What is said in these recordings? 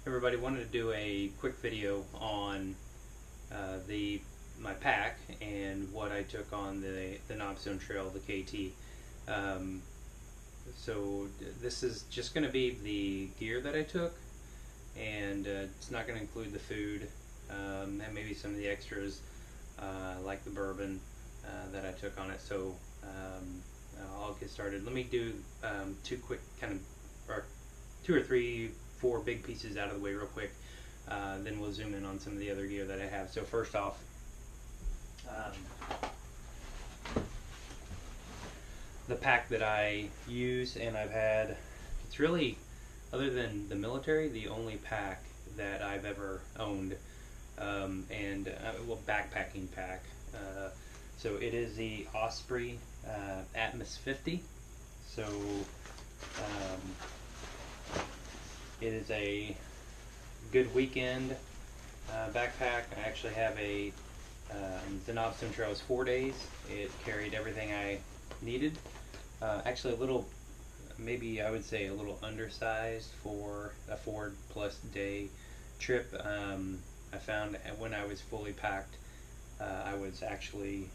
Everybody, wanted to do a quick video on my pack and what I took on the Knobstone Trail, the KT. So this is just going to be the gear that I took, and it's not going to include the food and maybe some of the extras like the bourbon that I took on it. So I'll get started. Let me do two quick or two or three, four big pieces out of the way real quick. Then we'll zoom in on some of the other gear that I have. So first off, the pack that I use and I've had, it's really, other than the military, the only pack that I've ever owned, well, backpacking pack. So it is the Osprey Atmos 50. So it is a good weekend backpack. I actually have the Knobstone Trail is 4 days. It carried everything I needed. Actually a little, maybe I would say a little undersized for a 4+ day trip. I found when I was fully packed, I was actually,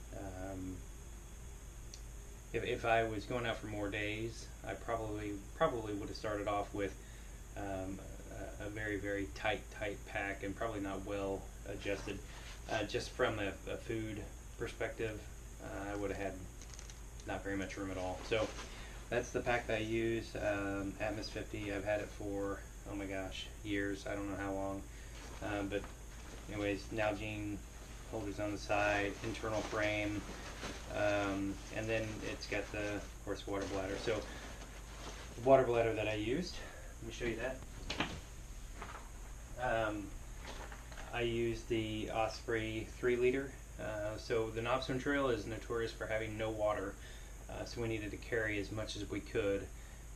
if I was going out for more days, I probably would have started off with a very tight pack and probably not well adjusted. Just from a food perspective, I would have had not very much room at all. So that's the pack that I use, Atmos 50. I've had it for, oh my gosh, years. I don't know how long. But anyways, Hygiene holders on the side, internal frame, and then it's got the, of course, water bladder. So the water bladder that I used, let me show you that. I used the Osprey 3-liter. So the Knobstone Trail is notorious for having no water, so we needed to carry as much as we could,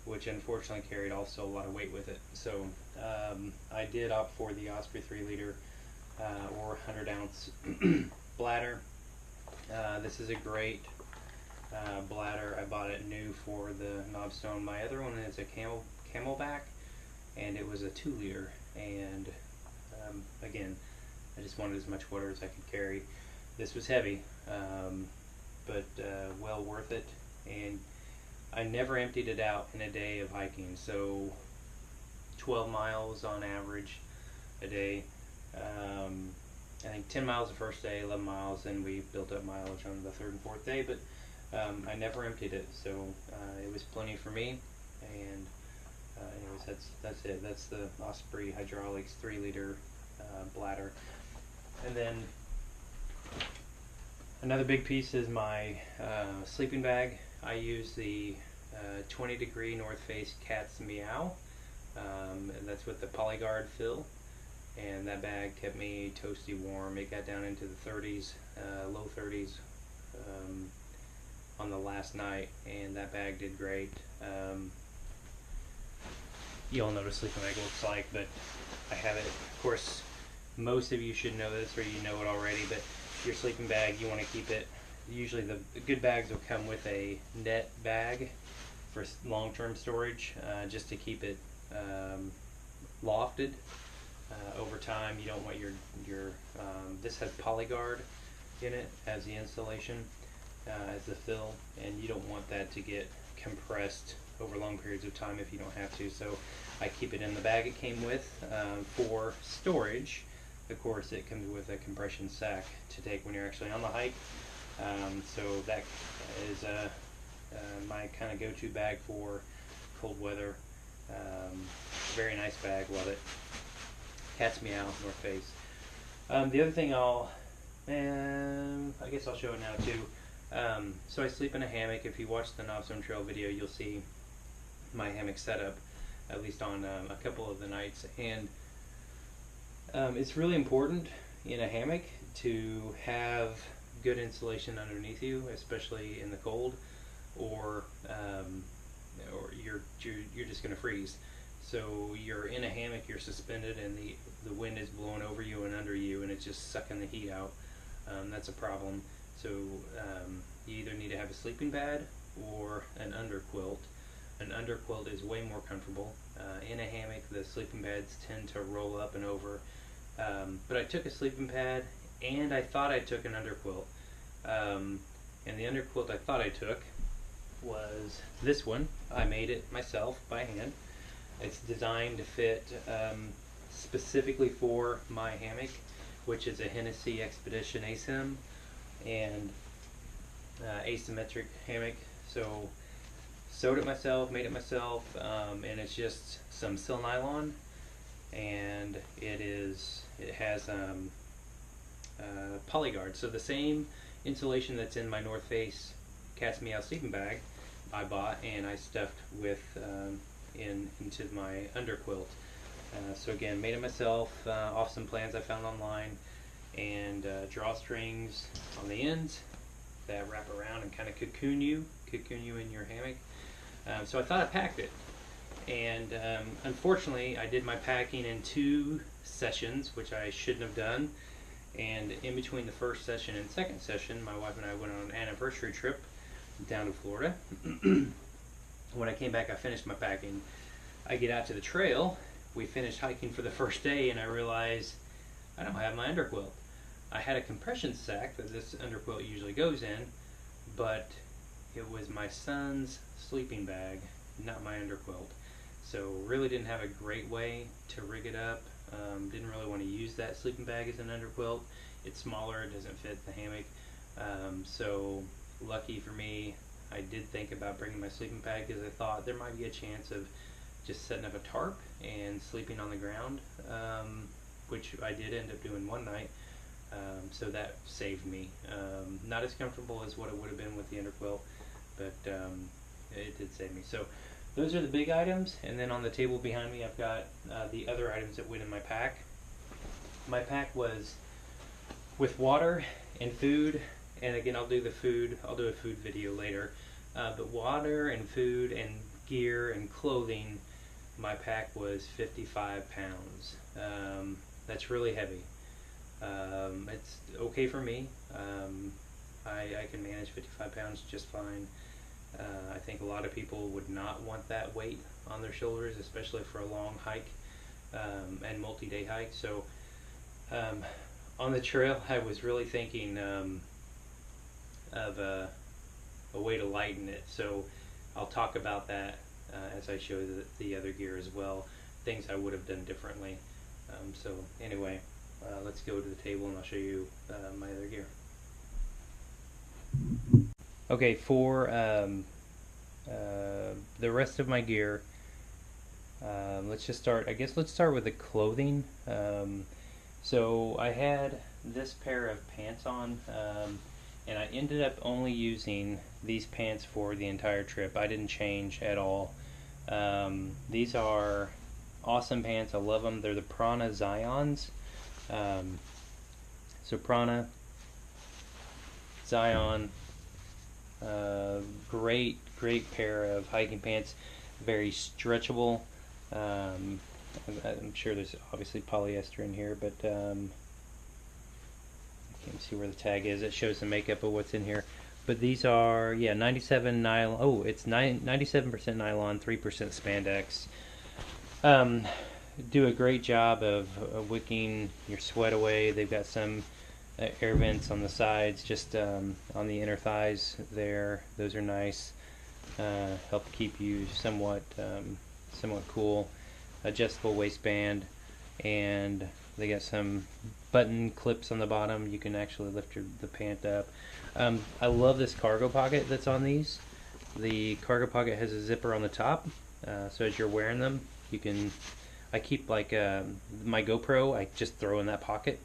which unfortunately carried also a lot of weight with it. So I did opt for the Osprey 3-liter or 100-ounce bladder. This is a great bladder. I bought it new for the Knobstone. My other one is a Camelback, and it was a 2-liter. And again, I just wanted as much water as I could carry. This was heavy, but well worth it. And I never emptied it out in a day of hiking. So 12 miles on average a day. I think 10 miles the first day, 11 miles, and we built up mileage on the 3rd and 4th day. But I never emptied it, so it was plenty for me. And anyways, that's it. That's the Osprey Hydraulics 3-liter bladder. And then another big piece is my sleeping bag. I use the 20-degree North Face Cat's Meow, and that's with the PolyGuard fill. And that bag kept me toasty warm. It got down into the 30s, low 30s on the last night, and that bag did great. You all know what a sleeping bag looks like, but I have it. Of course, most of you should know this, or you know it already, but your sleeping bag, you want to keep it, usually the good bags will come with a net bag for long-term storage, just to keep it lofted. Over time, you don't want your this has PolyGuard in it as the insulation, as the fill, and you don't want that to get compressed over long periods of time if you don't have to. So I keep it in the bag it came with for storage. Of course, it comes with a compression sack to take when you're actually on the hike. So that is my kind of go-to bag for cold weather. Very nice bag, love it. Cat's Meow, North Face. The other thing I guess I'll show it now too. So I sleep in a hammock. If you watch the Knobstone Trail video, you'll see my hammock setup, at least on a couple of the nights. And it's really important in a hammock to have good insulation underneath you, especially in the cold, or you're just going to freeze. So you're in a hammock, you're suspended, and the wind is blowing over you and under you, and it's just sucking the heat out. That's a problem. So you either need to have a sleeping pad or an underquilt. an underquilt is way more comfortable. In a hammock, the sleeping pads tend to roll up and over. But I took a sleeping pad and I thought I took an underquilt. And the underquilt I thought I took was this one. I made it myself by hand. It's designed to fit specifically for my hammock, which is a Hennessy Expedition ASIM and asymmetric hammock. So sewed it myself, made it myself, and it's just some sil nylon, and it has polyguard. So the same insulation that's in my North Face Cat's Meow sleeping bag I bought and I stuffed with into my underquilt. So again, made it myself off some plans I found online, and drawstrings on the ends that wrap around and kind of cocoon you in your hammock. So I thought I packed it, and unfortunately I did my packing in 2 sessions, which I shouldn't have done. And in between the first session and second session, my wife and I went on an anniversary trip down to Florida. When I came back, I finished my packing. I get out to the trail. We finished hiking for the first day, and I realized I don't have my underquilt. I had a compression sack that this underquilt usually goes in, but it was my son's sleeping bag, not my underquilt. So really didn't have a great way to rig it up. Didn't really want to use that sleeping bag as an underquilt. It's smaller, it doesn't fit the hammock. So lucky for me, I did think about bringing my sleeping bag because I thought there might be a chance of just setting up a tarp and sleeping on the ground, which I did end up doing one night. So that saved me. Not as comfortable as what it would have been with the underquilt, but it did save me. So those are the big items, and then on the table behind me I've got the other items that went in my pack. My pack was with water and food, and again I'll do a food video later, but water and food and gear and clothing, my pack was 55 pounds. That's really heavy. It's okay for me. I can manage 55 pounds just fine. I think a lot of people would not want that weight on their shoulders, especially for a long hike and multi-day hike. So on the trail, I was really thinking of a way to lighten it. So I'll talk about that as I show the other gear as well, things I would have done differently. So anyway, let's go to the table and I'll show you my other gear. Okay, for the rest of my gear, let's just start. I guess let's start with the clothing. So I had this pair of pants on, and I ended up only using these pants for the entire trip. I didn't change at all. These are awesome pants. I love them. They're the Prana Zions. So Prana, Zion, great pair of hiking pants. Very stretchable. I'm sure there's obviously polyester in here, but I can't see where the tag is. It shows the makeup of what's in here. But these are, yeah, 97 nylon. Oh, it's 97% nylon, 3% spandex. Do a great job of wicking your sweat away. They've got some air vents on the sides, just on the inner thighs there. Those are nice. Help keep you somewhat cool. Adjustable waistband, and they got some button clips on the bottom. You can actually lift the pant up. I love this cargo pocket that's on these. The cargo pocket has a zipper on the top, so as you're wearing them, you can. I keep like my GoPro. I just throw in that pocket,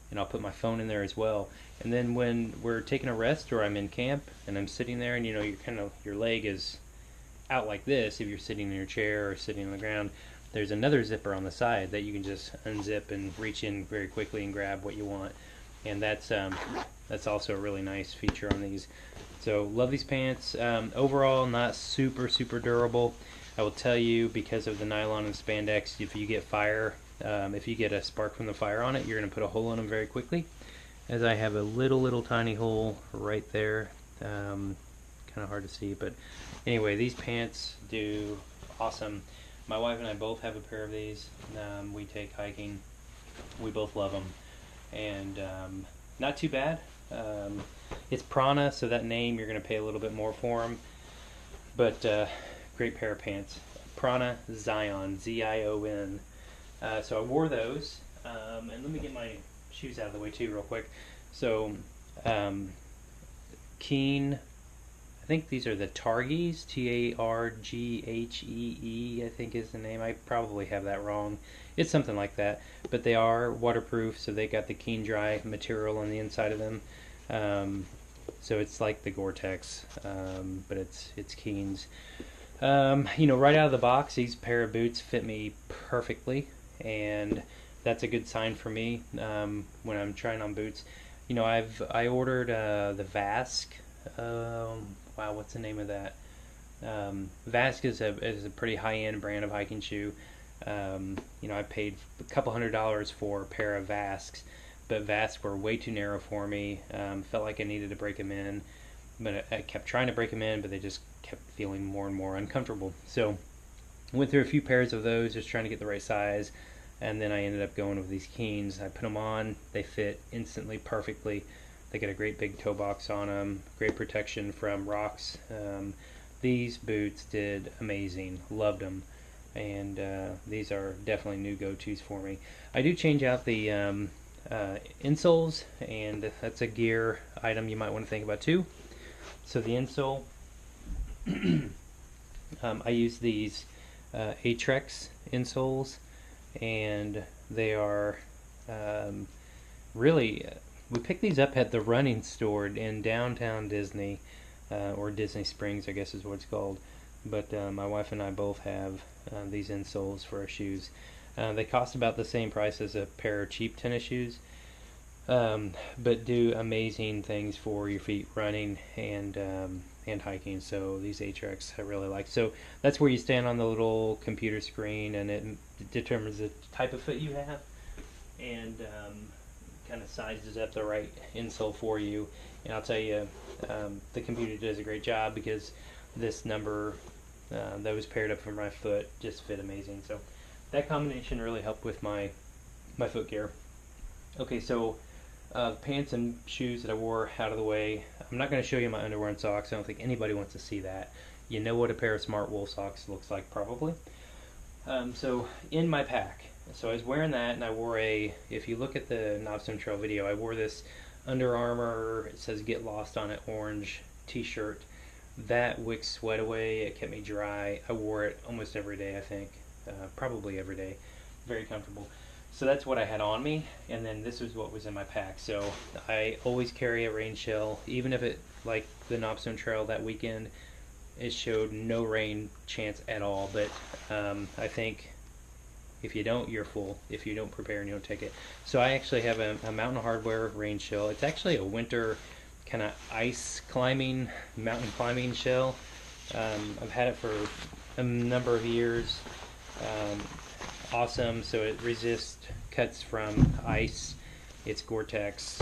and I'll put my phone in there as well. And then when we're taking a rest or I'm in camp and I'm sitting there, and your leg is out like this if you're sitting in your chair or sitting on the ground, there's another zipper on the side that you can just unzip and reach in very quickly and grab what you want. And that's also a really nice feature on these. So love these pants. Overall, not super durable. I will tell you, because of the nylon and spandex, if you get fire, if you get a spark from the fire on it, you're going to put a hole in them very quickly. As I have a little tiny hole right there, kind of hard to see, but anyway, these pants do awesome. My wife and I both have a pair of these. We take hiking. We both love them, and not too bad. It's Prana, so that name you're going to pay a little bit more for them, but great pair of pants. Prana Zion, Z-I-O-N. So I wore those, and let me get my shoes out of the way too real quick. So Keen, I think these are the Targees, Targhee, I think is the name. I probably have that wrong. It's something like that, but they are waterproof, so they got the Keen Dry material on the inside of them. So it's like the Gore-Tex, but it's Keen's. Right out of the box, these pair of boots fit me perfectly, and that's a good sign for me when I'm trying on boots. I ordered the Vask. Wow, what's the name of that? Vask is a pretty high-end brand of hiking shoe. I paid a couple $100s for a pair of Vasks, but Vasks were way too narrow for me. Felt like I needed to break them in, but I kept trying to break them in, but they just kept feeling more and more uncomfortable. So went through a few pairs of those, just trying to get the right size, and then I ended up going with these Keens. I put them on, they fit instantly perfectly. They got a great big toe box on them, great protection from rocks. These boots did amazing, loved them, and these are definitely new go-tos for me. I do change out the insoles, and that's a gear item you might want to think about too. So the insole, I use these Atrex insoles, and they are really, we picked these up at the running store in downtown Disney, or Disney Springs, I guess is what it's called. But my wife and I both have these insoles for our shoes. They cost about the same price as a pair of cheap tennis shoes, but do amazing things for your feet running and hiking. So these Atrex I really like. So that's where you stand on the little computer screen, and it determines the type of foot you have, and kind of sizes up the right insole for you. And I'll tell you, the computer does a great job, because this number that was paired up for my foot just fit amazing. So that combination really helped with my foot gear. Okay, so pants and shoes that I wore out of the way. I'm not going to show you my underwear and socks. I don't think anybody wants to see that. You know what a pair of smart wool socks looks like, probably. So in my pack, so I was wearing that, and I wore if you look at the Knobstone Trail video, I wore this Under Armour, it says "Get Lost" on it, orange t-shirt. That wicks sweat away. It kept me dry. I wore it almost every day, I think. Probably every day. Very comfortable. So that's what I had on me, and then this was what was in my pack. So I always carry a rain shell, even if it, like the Knobstone Trail that weekend, it showed no rain chance at all. But I think if you don't, you're full. If you don't prepare and you don't take it. So I actually have a Mountain Hardwear rain shell. It's actually a winter kind of ice climbing, mountain climbing shell. I've had it for a number of years. Awesome. So it resists cuts from ice. It's Gore-Tex,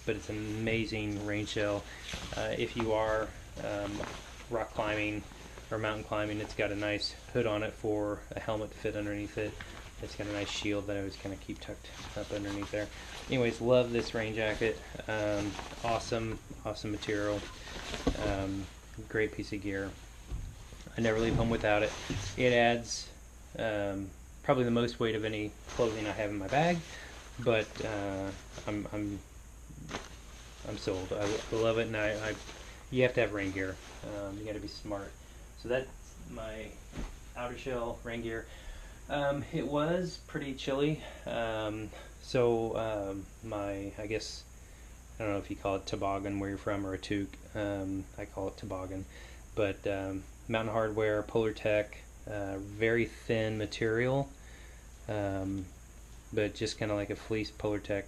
but it's an amazing rain shell. If you are rock climbing or mountain climbing, it's got a nice hood on it for a helmet to fit underneath it. It's got a nice shield that I always kind of keep tucked up underneath there. Anyways, love this rain jacket. Awesome material. Great piece of gear. I never leave home without it. It adds probably the most weight of any clothing I have in my bag, but I'm sold. I love it, and you have to have rain gear. You got to be smart. So that's my outer shell rain gear. It was pretty chilly, so I guess, I don't know if you call it toboggan where you're from, or a toque. I call it toboggan, but Mountain Hardwear, Polar Tech, very thin material, but just kind of like a fleece Polar Tech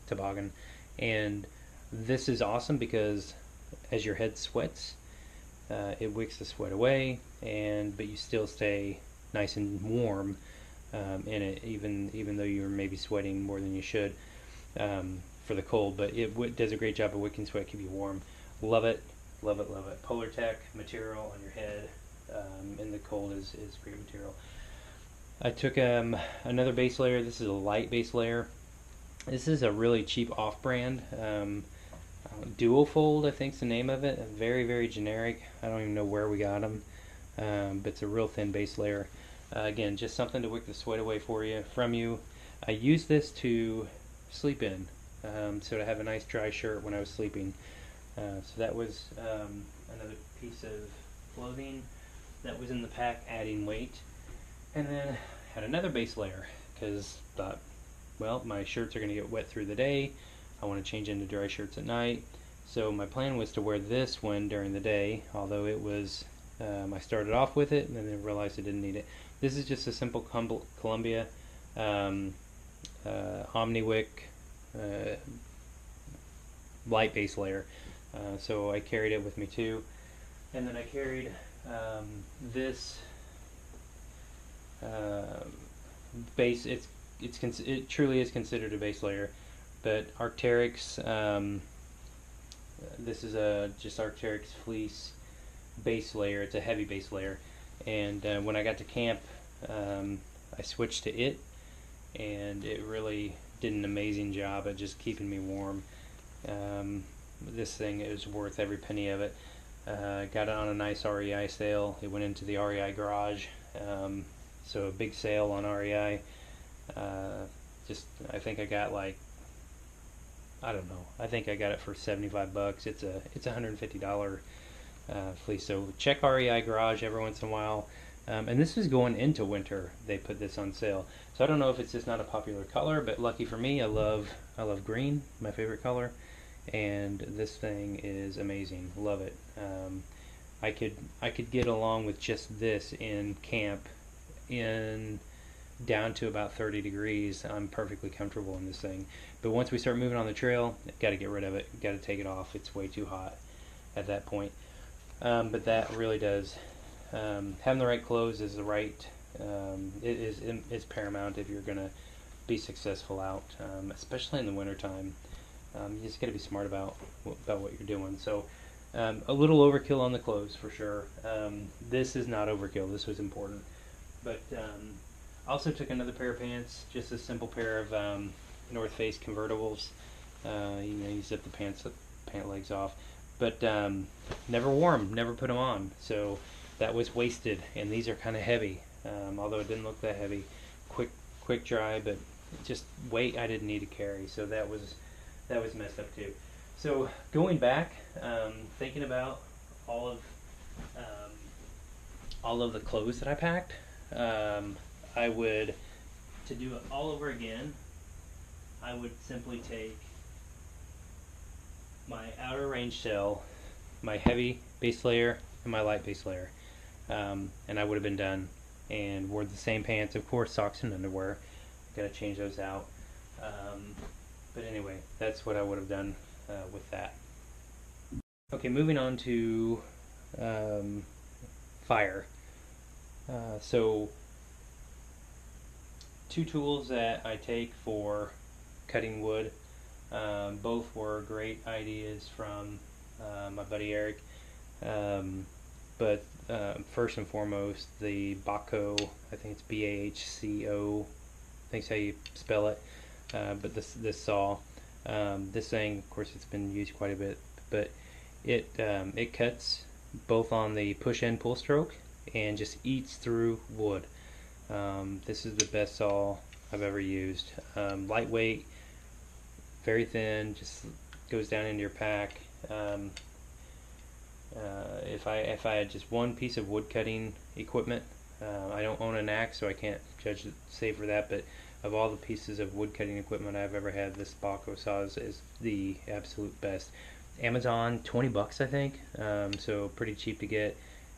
toboggan. And this is awesome because as your head sweats, it wicks the sweat away, but you still stay nice and warm in it, even though you're maybe sweating more than you should for the cold. But it does a great job of wicking sweat, keep you warm. Love it, love it, love it. Polar Tech material on your head in the cold is great material. I took another base layer. This is a light base layer. This is a really cheap off-brand. Dual Fold, I think is the name of it. Very, very generic. I don't even know where we got them. But it's a real thin base layer. Again, just something to wick the sweat away from you. I use this to sleep in, so to have a nice dry shirt when I was sleeping. So that was another piece of clothing that was in the pack, adding weight. And then had another base layer because thought, well, my shirts are going to get wet through the day. I want to change into dry shirts at night. So my plan was to wear this one during the day, although it was, I started off with it and then I realized I didn't need it. This is just a simple Columbia Omniwick light base layer. So I carried it with me too. And then I carried this base. It truly is considered a base layer, but Arc'teryx. This is just Arc'teryx fleece base layer. It's a heavy base layer, and when I got to camp, I switched to it, and it really did an amazing job at just keeping me warm. This thing is worth every penny of it. Got it on a nice REI sale. It went into the REI garage, so a big sale on REI. I think I got like, I don't know, I think I got it for 75 bucks. It's a $150 fleece. So check REI garage every once in a while. And this is going into winter. They put this on sale. So I don't know if it's just not a popular color, but lucky for me, I love green, my favorite color. And this thing is amazing. Love it. I could get along with just this in camp in down to about 30 degrees. I'm perfectly comfortable in this thing. But once we start moving on the trail, got to get rid of it. Got to take it off. It's way too hot at that point. But that really does. Having the right clothes is the right. It is paramount if you're gonna be successful out, especially in the wintertime. You just got to be smart about what you're doing. So a little overkill on the clothes for sure. This is not overkill. This was important. But I also took another pair of pants, just a simple pair of North Face convertibles. You zip the pant legs off, but never wore them, never put them on. So that was wasted, and these are kind of heavy. Although it didn't look that heavy. Quick dry, but just weight I didn't need to carry. So that was messed up too. So going back, thinking about all of the clothes that I packed, I would, to do it all over again, I would simply take my outer range shell, my heavy base layer, and my light base layer, and I would have been done. And wore the same pants, of course, socks and underwear. Got to change those out. But anyway, that's what I would have done with that. Okay, moving on to fire. So, two tools that I take for cutting wood. Both were great ideas from my buddy Eric. But first and foremost, the Bahco, I think it's BAHCO, I think that's how you spell it. But this saw, this thing, of course, it's been used quite a bit, but it cuts both on the push and pull stroke and just eats through wood. This is the best saw I've ever used. Lightweight, very thin, just goes down into your pack. If I had just one piece of wood cutting equipment, I don't own an axe, so I can't say for that, but of all the pieces of wood cutting equipment I've ever had, this Bahco saw is the absolute best. Amazon, 20 bucks I think, so pretty cheap to get,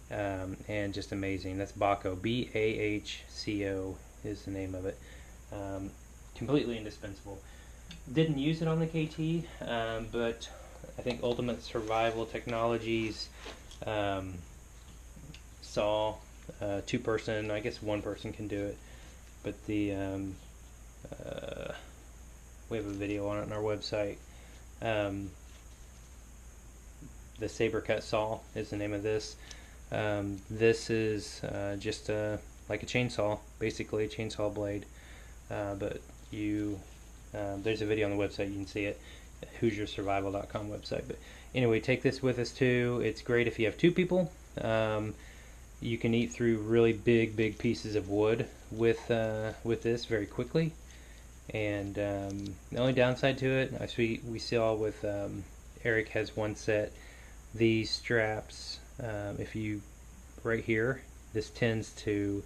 and just amazing. That's Bahco, BAHCO is the name of it. Completely indispensable. Didn't use it on the KT, but I think Ultimate Survival Technologies saw, two-person, I guess one person can do it, but the we have a video on it on our website. the Saber Cut saw is the name of this. This is just like a chainsaw, basically a chainsaw blade, but you there's a video on the website, you can see it, HoosierSurvival.com website. But anyway, take this with us too. It's great if you have 2 people. You can eat through really big pieces of wood with this very quickly. And the only downside to it, actually we saw with Eric has one set, these straps, if you right here, this tends to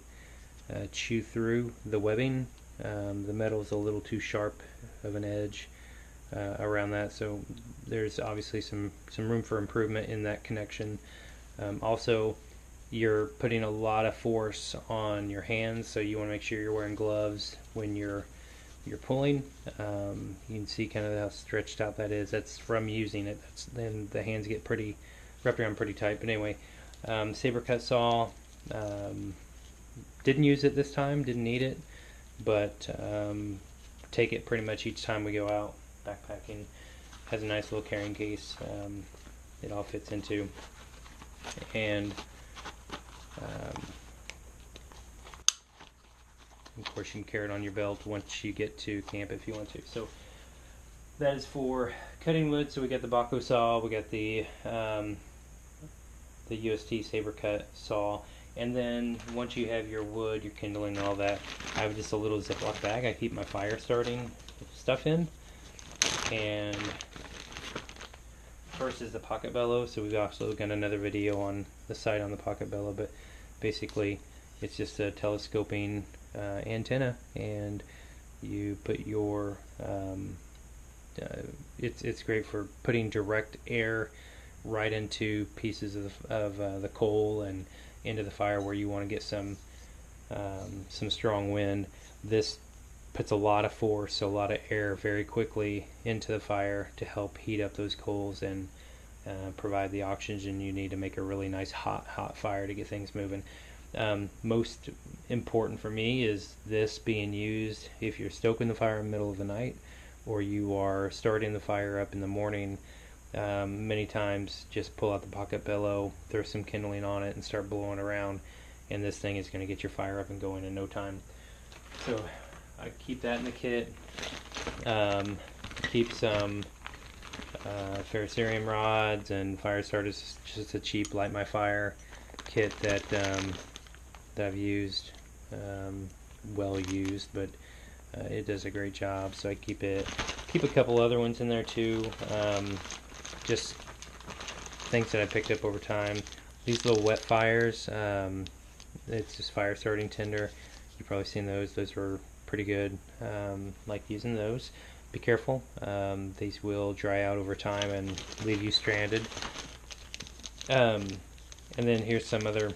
chew through the webbing. The metal is a little too sharp of an edge around that, so there's obviously some room for improvement in that connection. Also, you're putting a lot of force on your hands, so you want to make sure you're wearing gloves when you're pulling. You can see kind of how stretched out that is. That's from using it. Then the hands get pretty wrapped around pretty tight. But anyway, Saber Cut saw. Didn't use it this time. Didn't need it, but take it pretty much each time we go out backpacking. Has a nice little carrying case. It all fits into, and of course you can carry it on your belt once you get to camp if you want to. So that is for cutting wood. So we got the Baco saw, we got the UST Saber Cut saw, and then once you have your wood, your kindling and all that, I have just a little Ziploc bag I keep my fire starting stuff in. And first is the pocket bellow. So we've also got another video on the site on the pocket bellow, but basically it's just a telescoping antenna, and you put your it's great for putting direct air right into pieces of the coal and into the fire where you want to get some strong wind. This puts a lot of force, a lot of air very quickly into the fire to help heat up those coals and provide the oxygen you need to make a really nice hot fire to get things moving. Most important for me is this being used if you're stoking the fire in the middle of the night, or you are starting the fire up in the morning. Many times just pull out the pocket bellow, throw some kindling on it, and start blowing around, and this thing is going to get your fire up and going in no time. So I keep that in the kit. Keep some ferrocerium rods and fire starters, just a cheap light my fire kit that I've used, well used, but it does a great job. So I keep a couple other ones in there too, just things that I picked up over time. These little wet fires, it's just fire starting tinder. You've probably seen those. Those were pretty good. Like using those. Be careful. These will dry out over time and leave you stranded. And then here's some other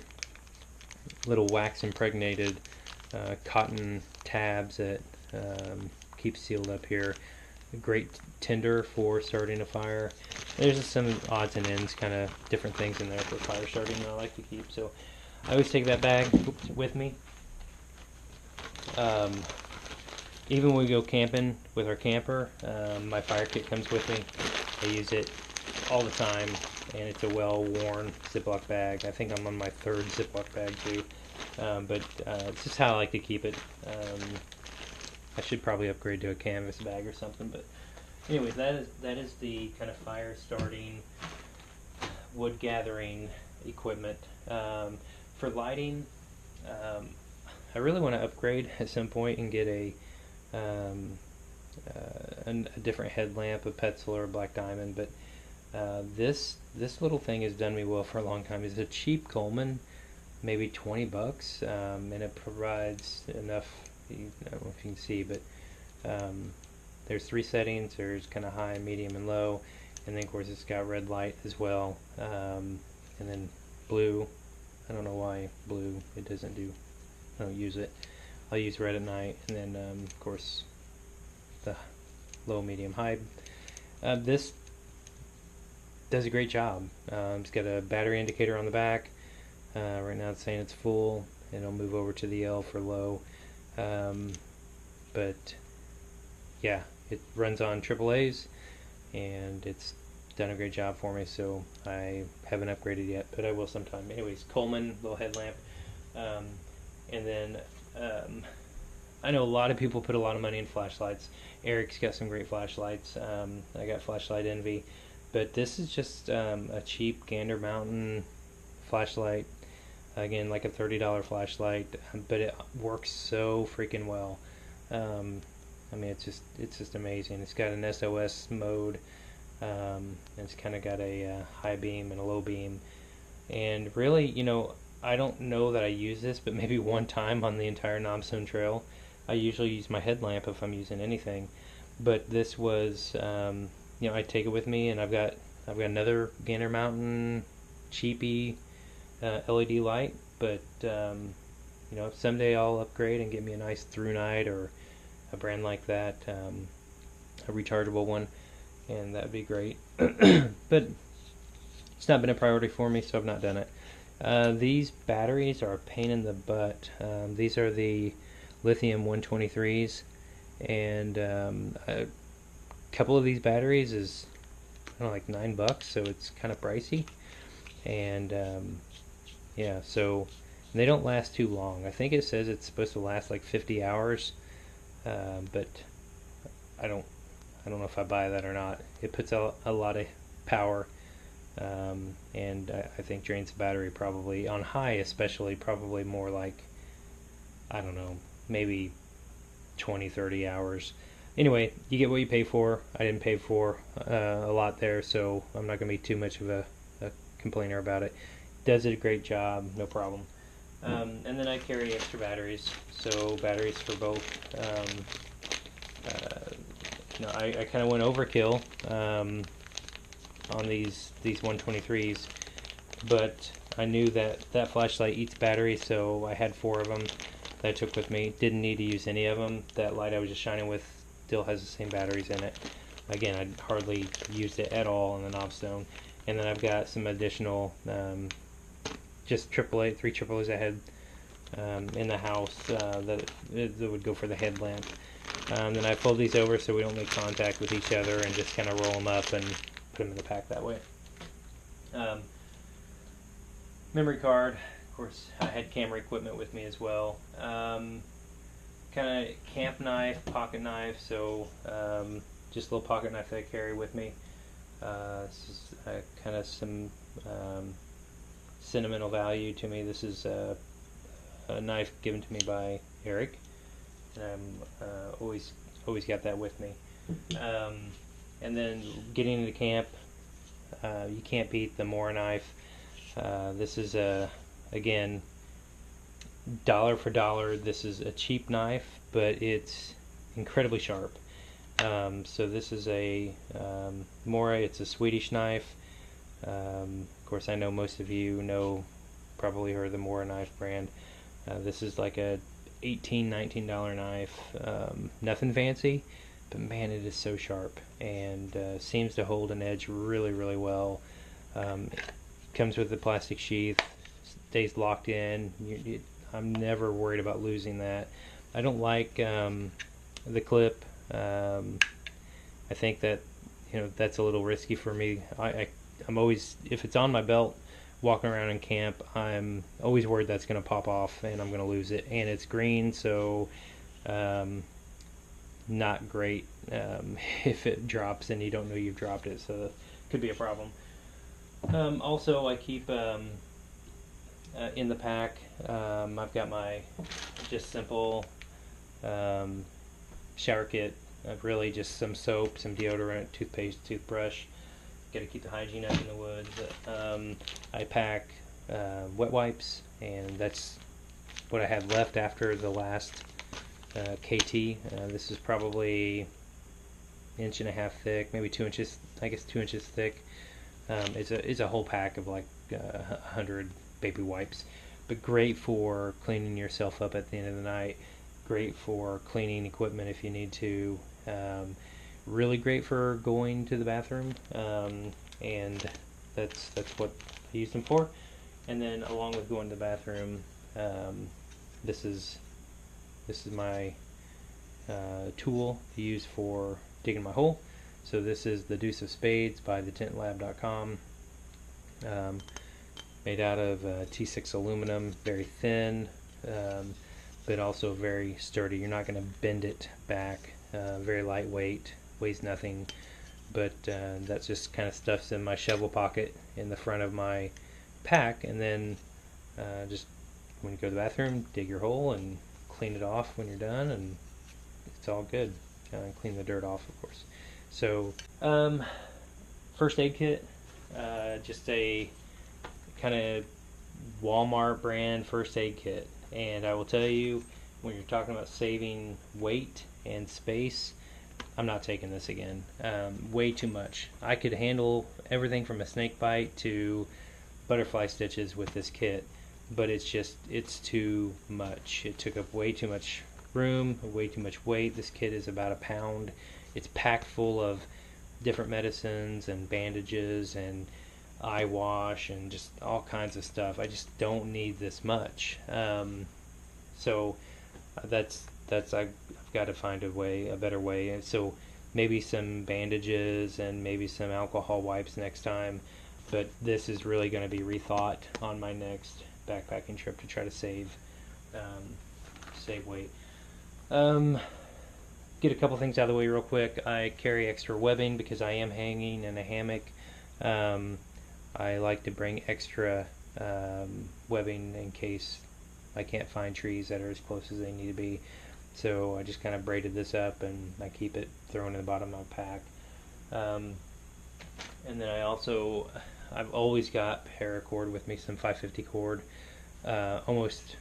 little wax impregnated cotton tabs that keep sealed up here. Great tinder for starting a fire. There's just some odds and ends, kind of different things in there for fire starting that I like to keep. So I always take that bag with me. Even when we go camping with our camper, my fire kit comes with me. I use it all the time, and it's a well-worn Ziploc bag. I think I'm on my 3rd Ziploc bag too, but it's just how I like to keep it. I should probably upgrade to a canvas bag or something, but anyways, that is the kind of fire starting, wood gathering equipment. For lighting, I really want to upgrade at some point and get a different headlamp, a Petzl or a Black Diamond, but this little thing has done me well for a long time. It's a cheap Coleman, maybe $20, and it provides enough. I don't know if you can see, but there's 3 settings. There's kind of high, medium, and low, and then of course it's got red light as well, and then blue. I don't know why blue. It doesn't do. I don't use it. I'll use red at night, and then of course the low, medium, high. This does a great job. It's got a battery indicator on the back. Right now it's saying it's full, and it'll move over to the L for low. But yeah, it runs on AAA's, and it's done a great job for me, so I haven't upgraded yet, but I will sometime. Anyways, Coleman little headlamp, um, and then I know a lot of people put a lot of money in flashlights. Eric's got some great flashlights. I got Flashlight Envy, but this is just a cheap Gander Mountain flashlight. Again, like a $30 flashlight, but it works so freaking well. I mean, it's just amazing. It's got an SOS mode. It's kind of got a high beam and a low beam. And really, I don't know that I use this, but maybe one time on the entire Knobstone Trail. I usually use my headlamp if I'm using anything. But this was, I take it with me, and I've got another Gander Mountain cheapy LED light. But someday I'll upgrade and get me a nice through night or a brand like that, a rechargeable one, and that would be great. But it's not been a priority for me, so I've not done it. These batteries are a pain in the butt. These are the lithium 123s, and a couple of these batteries is like $9, so it's kind of pricey. And yeah, so they don't last too long. I think it says it's supposed to last like 50 hours, but I don't know if I buy that or not. It puts out a lot of power, and I think drains the battery probably on high, especially probably more like, I don't know, maybe 20-30 hours. Anyway, you get what you pay for. I didn't pay for a lot there, so I'm not going to be too much of a complainer about it. Does it a great job, no problem. And then I carry extra batteries, so batteries for both. I kind of went overkill on these 123s, but I knew that flashlight eats battery, so I had 4 of them that I took with me. Didn't need to use any of them. That light I was just shining with still has the same batteries in it. Again, I hardly used it at all on the Knobstone. And then I've got some additional just AAA, 3 AAAs I had in the house that would go for the headlamp. Then I fold these over so we don't make contact with each other, and just kind of roll them up and put them in the pack that way. Memory card, of course, I had camera equipment with me as well. Kind of camp knife, pocket knife, so just a little pocket knife that I carry with me. This is kind of some sentimental value to me. This is a knife given to me by Eric, and I'm always got that with me. And then getting into camp, you can't beat the Mora knife. This is again, dollar for dollar. This is a cheap knife, but it's incredibly sharp. So this is a Mora. It's a Swedish knife. Of course, I know most of you probably heard of the Mora knife brand. This is like a $18-19 knife. Nothing fancy, but man, it is so sharp, and seems to hold an edge really, really well. It comes with the plastic sheath, stays locked in. I'm never worried about losing that. I don't like the clip. I think that that's a little risky for me. I'm always, if it's on my belt walking around in camp, I'm always worried that's going to pop off and I'm going to lose it. And it's green, so not great if it drops and you don't know you've dropped it, so that could be a problem. Also, I keep in the pack, I've got my just simple shower kit. Really just some soap, some deodorant, toothpaste, toothbrush. Got to keep the hygiene up in the woods. I pack wet wipes, and that's what I had left after the last KT. This is probably 1.5 inches thick, maybe 2 inches. I guess 2 inches thick. It's a whole pack of like 100 baby wipes, but great for cleaning yourself up at the end of the night. Great for cleaning equipment if you need to. Really great for going to the bathroom, and that's what I use them for. And then along with going to the bathroom, this is my tool to use for digging my hole. So this is the Deuce of Spades by thetintlab.com. Made out of T6 aluminum, very thin, but also very sturdy. You're not going to bend it back. Very lightweight, weighs nothing, but that just kind of stuffs in my shovel pocket in the front of my pack, and then just when you go to the bathroom, dig your hole and clean it off when you're done, and it's all good. Clean the dirt off, of course. So first aid kit, just a kind of Walmart brand first aid kit, and I will tell you, when you're talking about saving weight and space, I'm not taking this again. Way too much. I could handle everything from a snake bite to butterfly stitches with this kit, but it's too much. It took up way too much room, way too much weight. This kit is about a pound. It's packed full of different medicines and bandages and eye wash and just all kinds of stuff. I just don't need this much. So that's I've got to find a better way. And so maybe some bandages and maybe some alcohol wipes next time. But this is really going to be rethought on my next backpacking trip to try to save weight. Get a couple things out of the way real quick. I carry extra webbing because I am hanging in a hammock. I like to bring extra webbing in case I can't find trees that are as close as they need to be. So I just kind of braided this up and I keep it thrown in the bottom of my pack. And then I've always got paracord with me, some 550 cord. Almost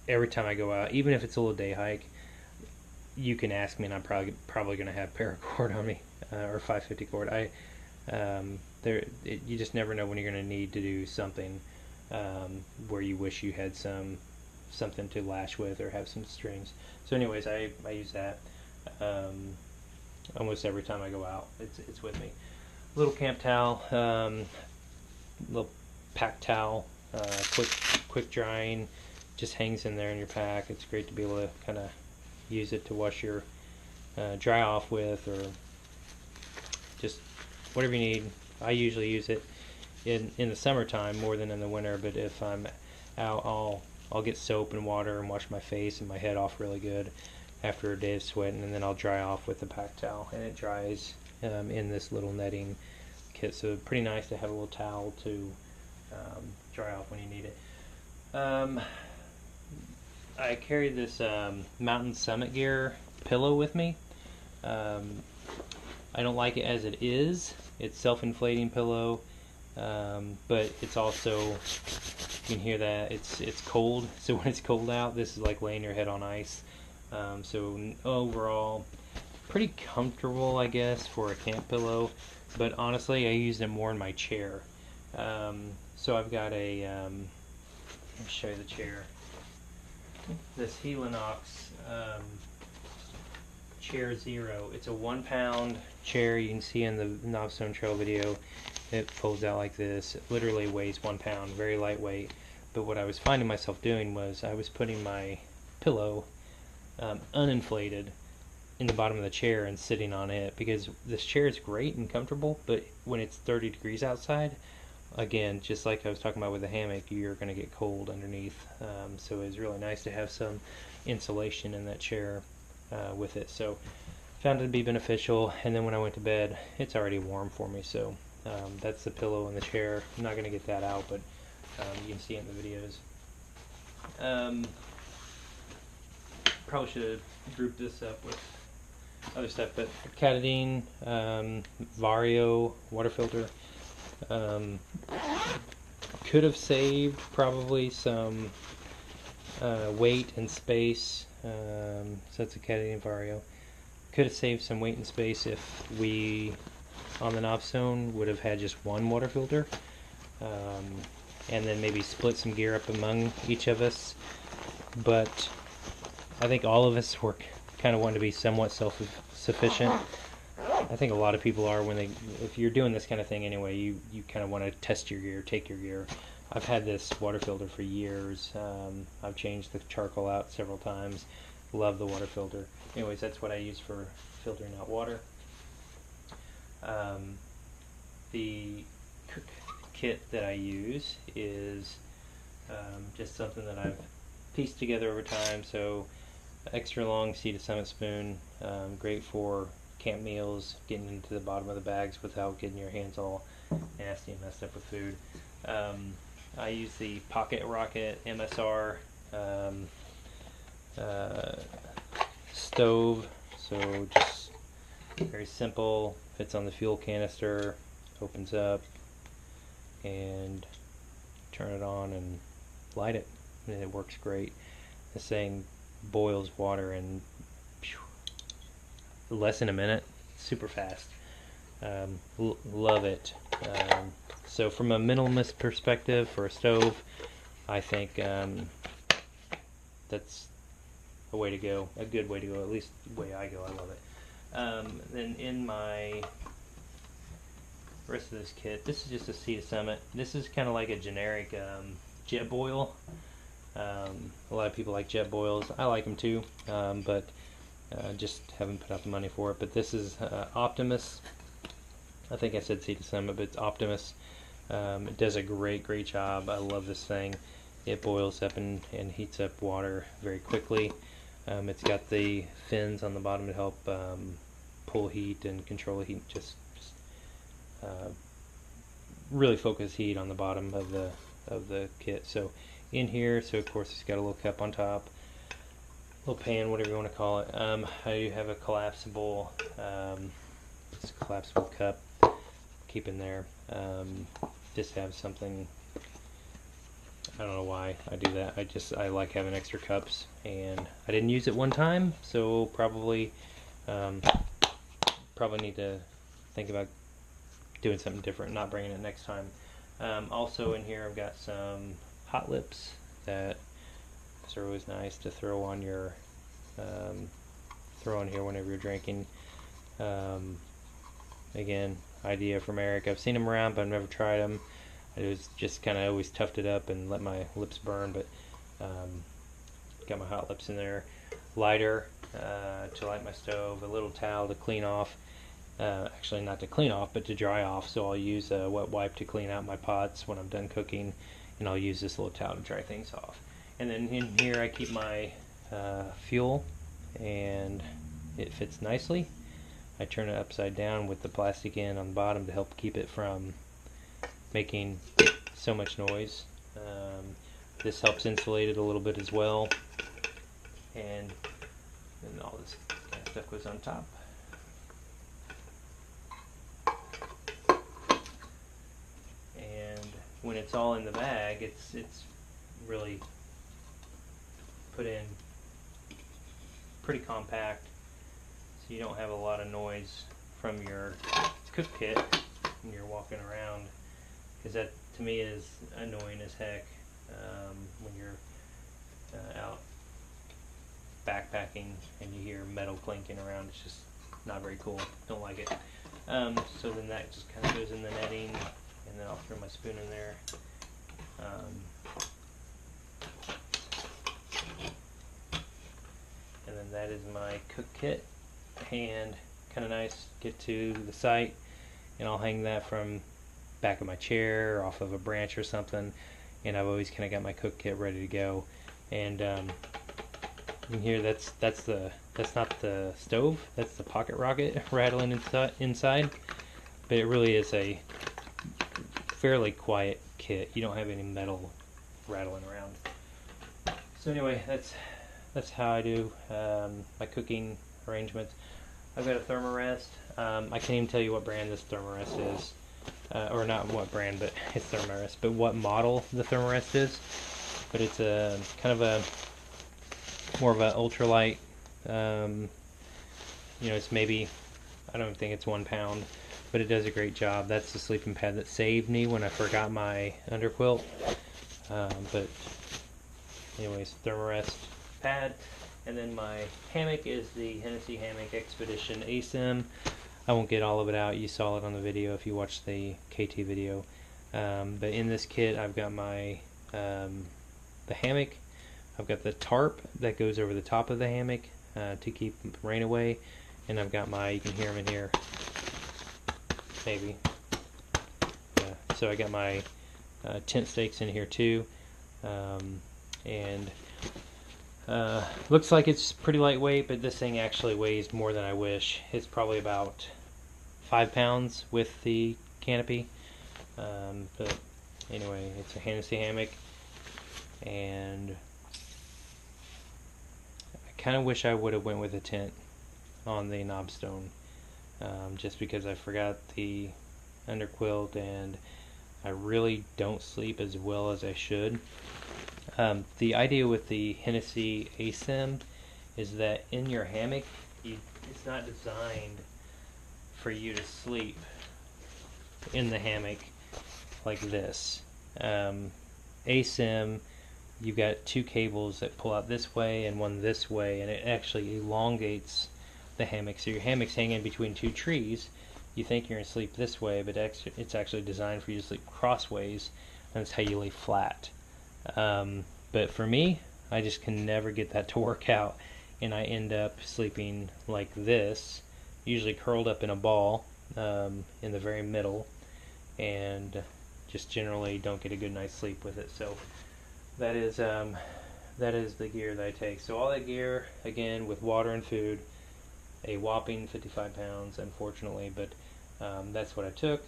every time I go out, even if it's a little day hike, you can ask me and I'm probably going to have paracord on me, or 550 cord. You just never know when you're going to need to do something where you wish you had something to lash with or have some strings. So anyways, I use that almost every time I go out. It's with me. Little camp towel, little pack towel, quick drying, just hangs in there in your pack. It's great to be able to kind of use it to wash your dry off with, or just whatever you need. I usually use it in the summertime more than in the winter, but if I'm out, I'll get soap and water and wash my face and my head off really good after a day of sweating, and then I'll dry off with the pack towel, and it dries in this little netting kit. So pretty nice to have a little towel to dry off when you need it. I carry this Mountain Summit Gear pillow with me. I don't like it as it is. It's self-inflating pillow, but it's also, you can hear that it's cold. So when it's cold out, this is like laying your head on ice. So overall, pretty comfortable, I guess, for a camp pillow. But honestly, I use it more in my chair. So I've got a, let me show you the chair. This Helinox Chair Zero. It's a 1 pound chair. You can see in the Knobstone Trail video, it folds out like this. It literally weighs 1 pound, very lightweight. But what I was finding myself doing was I was putting my pillow uninflated in the bottom of the chair and sitting on it, because this chair is great and comfortable, but when it's 30 degrees outside, again, just like I was talking about with the hammock, you're going to get cold underneath. So it's really nice to have some insulation in that chair with it. So found it to be beneficial. And then when I went to bed, it's already warm for me. So that's the pillow and the chair. I'm not going to get that out, but you can see it in the videos. Probably should have grouped this up with other stuff, but Catadine, Vario water filter. Could have saved probably some weight and space. So that's a Catadine Vario. Could have saved some weight and space if we, on the Knobstone, would have had just one water filter, and then maybe split some gear up among each of us. But I think all of us were kind of wanting to be somewhat self-sufficient. I think a lot of people are if you're doing this kind of thing anyway, you kind of want to test your gear, take your gear. I've had this water filter for years. I've changed the charcoal out several times. Love the water filter. Anyways, that's what I use for filtering out water. The cook kit that I use is just something that I've pieced together over time. So extra long Sea to Summit spoon, great for camp meals, getting into the bottom of the bags without getting your hands all nasty and messed up with food. I use the Pocket Rocket MSR stove, so just very simple, fits on the fuel canister, opens up, and turn it on and light it, and it works great. This thing boils water in less than a minute, super fast. Love it. So from a minimalist perspective for a stove, I think that's a way to go, a good way to go, at least the way I go. I love it. Then in my rest of this kit, this is just a Sea to Summit. This is kind of like a generic jet boil. A lot of people like jet boils. I like them too, but just haven't put out the money for it. But this is Optimus. I think I said Sea to Summit, but it's Optimus. It does a great job. I love this thing. It boils up and heats up water very quickly. It's got the fins on the bottom to help pull heat and control the heat. Just really focus heat on the bottom of the kit. So in here, so of course it's got a little cup on top, little pan, whatever you want to call it. I do have a collapsible, it's a collapsible cup. Keep in there. Just have something. I don't know why I do that. I like having extra cups, and I didn't use it one time, so probably need to think about doing something different, not bringing it next time. Also in here I've got some hot lips that are always nice to throw on your throw on here whenever you're drinking. Again, idea from Eric. I've seen them around, but I've never tried them. I was just kind of always toughed it up and let my lips burn, but got my hot lips in there. Lighter to light my stove, a little towel to clean off. Actually not to clean off, but to dry off. So I'll use a wet wipe to clean out my pots when I'm done cooking, and I'll use this little towel to dry things off. And then in here I keep my fuel, and it fits nicely. I turn it upside down with the plastic end on the bottom to help keep it from making so much noise. This helps insulate it a little bit as well, and then all this kind of stuff goes on top. And when it's all in the bag, it's really put in pretty compact, so you don't have a lot of noise from your cook kit when you're walking around, because that to me is annoying as heck when you're out backpacking and you hear metal clinking around. It's just not very cool. Don't like it. So then that just kind of goes in the netting, and then I'll throw my spoon in there. And then that is my cook kit, and kind of nice. Get to the site, and I'll hang that from back of my chair or off of a branch or something, and I've always kind of got my cook kit ready to go. And in here, that's not the stove, that's the Pocket Rocket rattling inside, but it really is a fairly quiet kit. You don't have any metal rattling around. So anyway, that's how I do my cooking arrangements. I've got a Thermarest. I can't even tell you what brand this Thermarest is, or not what brand, but it's Thermarest. But what model the Thermarest is? But it's a kind of a more of an ultralight. It's maybe, I don't think it's 1 pound, but it does a great job. That's the sleeping pad that saved me when I forgot my underquilt. But anyways, Thermarest pad. And then my hammock is the Hennessy Hammock Expedition ASIM. I won't get all of it out. You saw it on the video if you watched the KT video. But in this kit, I've got my the hammock. I've got the tarp that goes over the top of the hammock to keep rain away. And I've got my, you can hear them in here, maybe. Yeah. So I got my tent stakes in here too, and looks like it's pretty lightweight, but this thing actually weighs more than I wish. It's probably about 5 pounds with the canopy, but anyway, it's a Hennessy hammock, and I kind of wish I would have went with a tent on the Knobstone, just because I forgot the underquilt and I really don't sleep as well as I should. The idea with the Hennessy ASIM is that in your hammock, it's not designed for you to sleep in the hammock like this. ASIM, you've got two cables that pull out this way and one this way, and it actually elongates the hammock. So your hammock's hanging between two trees. You think you're going to sleep this way, but it's actually designed for you to sleep crossways, and that's how you lay flat. But for me, I just can never get that to work out, and I end up sleeping like this, usually curled up in a ball in the very middle, and just generally don't get a good night's sleep with it. So that is the gear that I take. So all that gear, again, with water and food, a whopping 55 pounds, unfortunately, but that's what I took.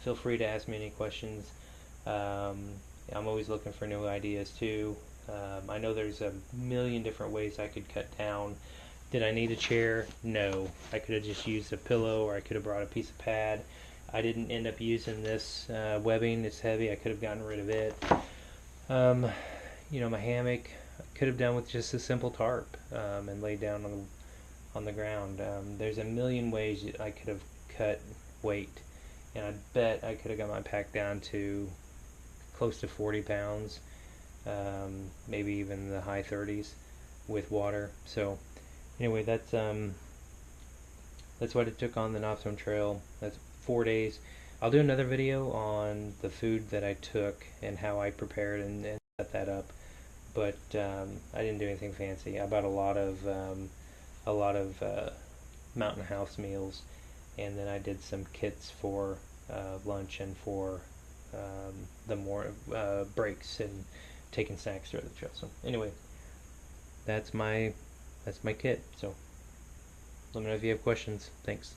Feel free to ask me any questions. I'm always looking for new ideas too. I know there's a million different ways I could cut down. Did I need a chair? No. I could have just used a pillow, or I could have brought a piece of pad. I didn't end up using this webbing. It's heavy. I could have gotten rid of it. My hammock I could have done with just a simple tarp and laid down on the ground. There's a million ways I could have cut weight, and I bet I could have got my pack down to close to 40 pounds, maybe even the high 30s with water. So anyway, that's what it took on the Knobstone Trail. That's 4 days. I'll do another video on the food that I took and how I prepared and set that up, but I didn't do anything fancy. I bought a lot of Mountain House meals, and then I did some kits for lunch and for the more breaks and taking snacks throughout the trail. So anyway, that's my kit. So let me know if you have questions. Thanks.